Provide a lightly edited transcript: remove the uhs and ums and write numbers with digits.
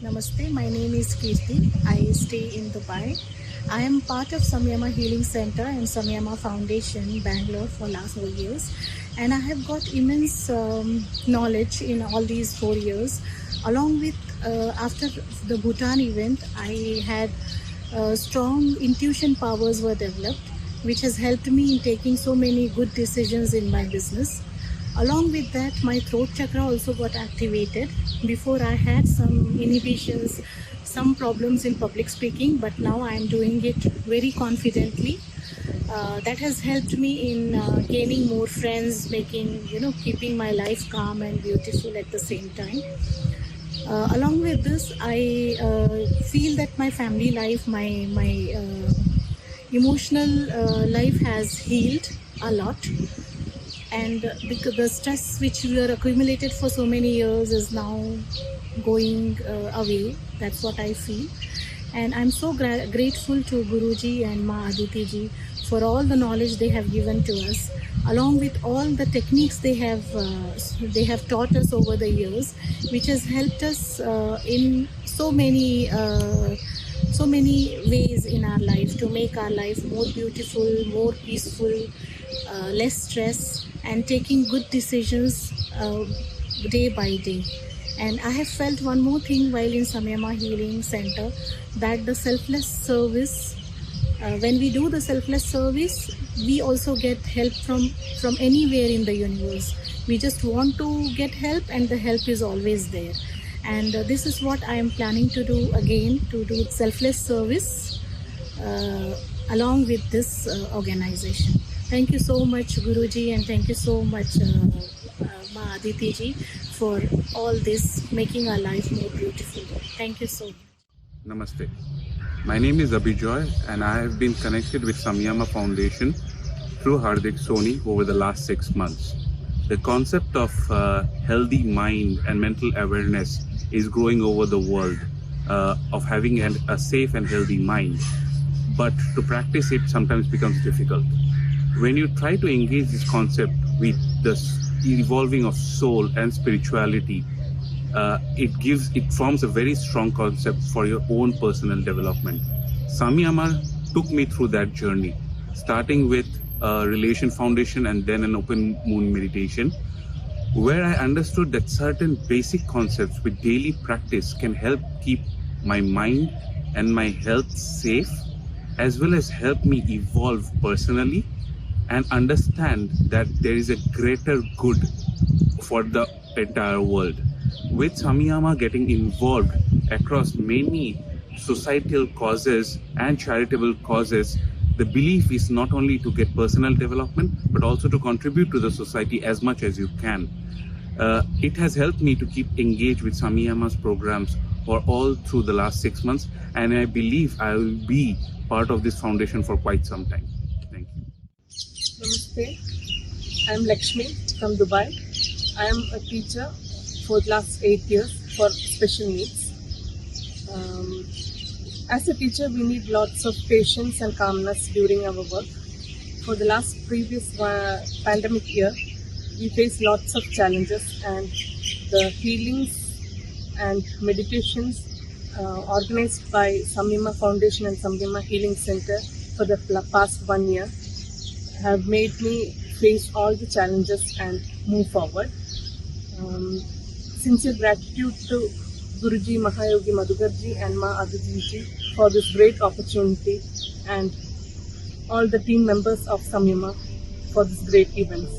Namaste, my name is Kirti. I stay in Dubai. I am part of Samyama Healing Center and Samyama Foundation, Bangalore for last 4 years. And I have got immense knowledge in all these 4 years. Along with, after the Bhutan event, I had strong intuition powers were developed, which has helped me in taking so many good decisions in my business. Along with that, my throat chakra also got activated. Before I had some inhibitions, some problems in public speaking, but now I am doing it very confidently. That has helped me in gaining more friends, keeping my life calm and beautiful at the same time. Along with this, I feel that my family life, my emotional life has healed a lot. And because the stress which we are accumulated for so many years is now going away. That's what I feel. And I'm so grateful to Guruji and Ma Aditi ji for all the knowledge they have given to us, along with all the techniques they have taught us over the years, which has helped us in so many ways in our life to make our life more beautiful, more peaceful, less stress, and taking good decisions day by day. And I have felt one more thing while in Samyama Healing Center, that the selfless service, when we do the selfless service, we also get help from anywhere in the universe. We just want to get help, and the help is always there. And this is what I am planning to do again, to do selfless service along with this organization. Thank you so much, Guruji, and thank you so much, Ma Aditi ji, for all this, making our life more beautiful. Thank you so much. Namaste. My name is Abhijoy, and I have been connected with Samyama Foundation through Hardik Soni over the last 6 months. The concept of healthy mind and mental awareness is growing over the world, of having a safe and healthy mind. But to practice it sometimes becomes difficult. When you try to engage this concept with the evolving of soul and spirituality, it forms a very strong concept for your own personal development. Samyama took me through that journey, starting with a relation foundation and then an open moon meditation, where I understood that certain basic concepts with daily practice can help keep my mind and my health safe, as well as help me evolve personally and understand that there is a greater good for the entire world. With Samyama getting involved across many societal causes and charitable causes, the belief is not only to get personal development, but also to contribute to the society as much as you can. It has helped me to keep engaged with Samyama's programs for all through the last 6 months, and I believe I will be part of this foundation for quite some time. Thank you. Namaste, I am Lakshmi from Dubai. I am a teacher for the last 8 years for special needs. As a teacher, we need lots of patience and calmness during our work. For the previous pandemic year, we faced lots of challenges, and the healings and meditations organized by Samyama Foundation and Samyama Healing Center for the past 1 year have made me face all the challenges and move forward. Sincere gratitude to Guruji Mahayogi Madhukarji and Ma Aditi ji for this great opportunity, and all the team members of Samyama for this great event.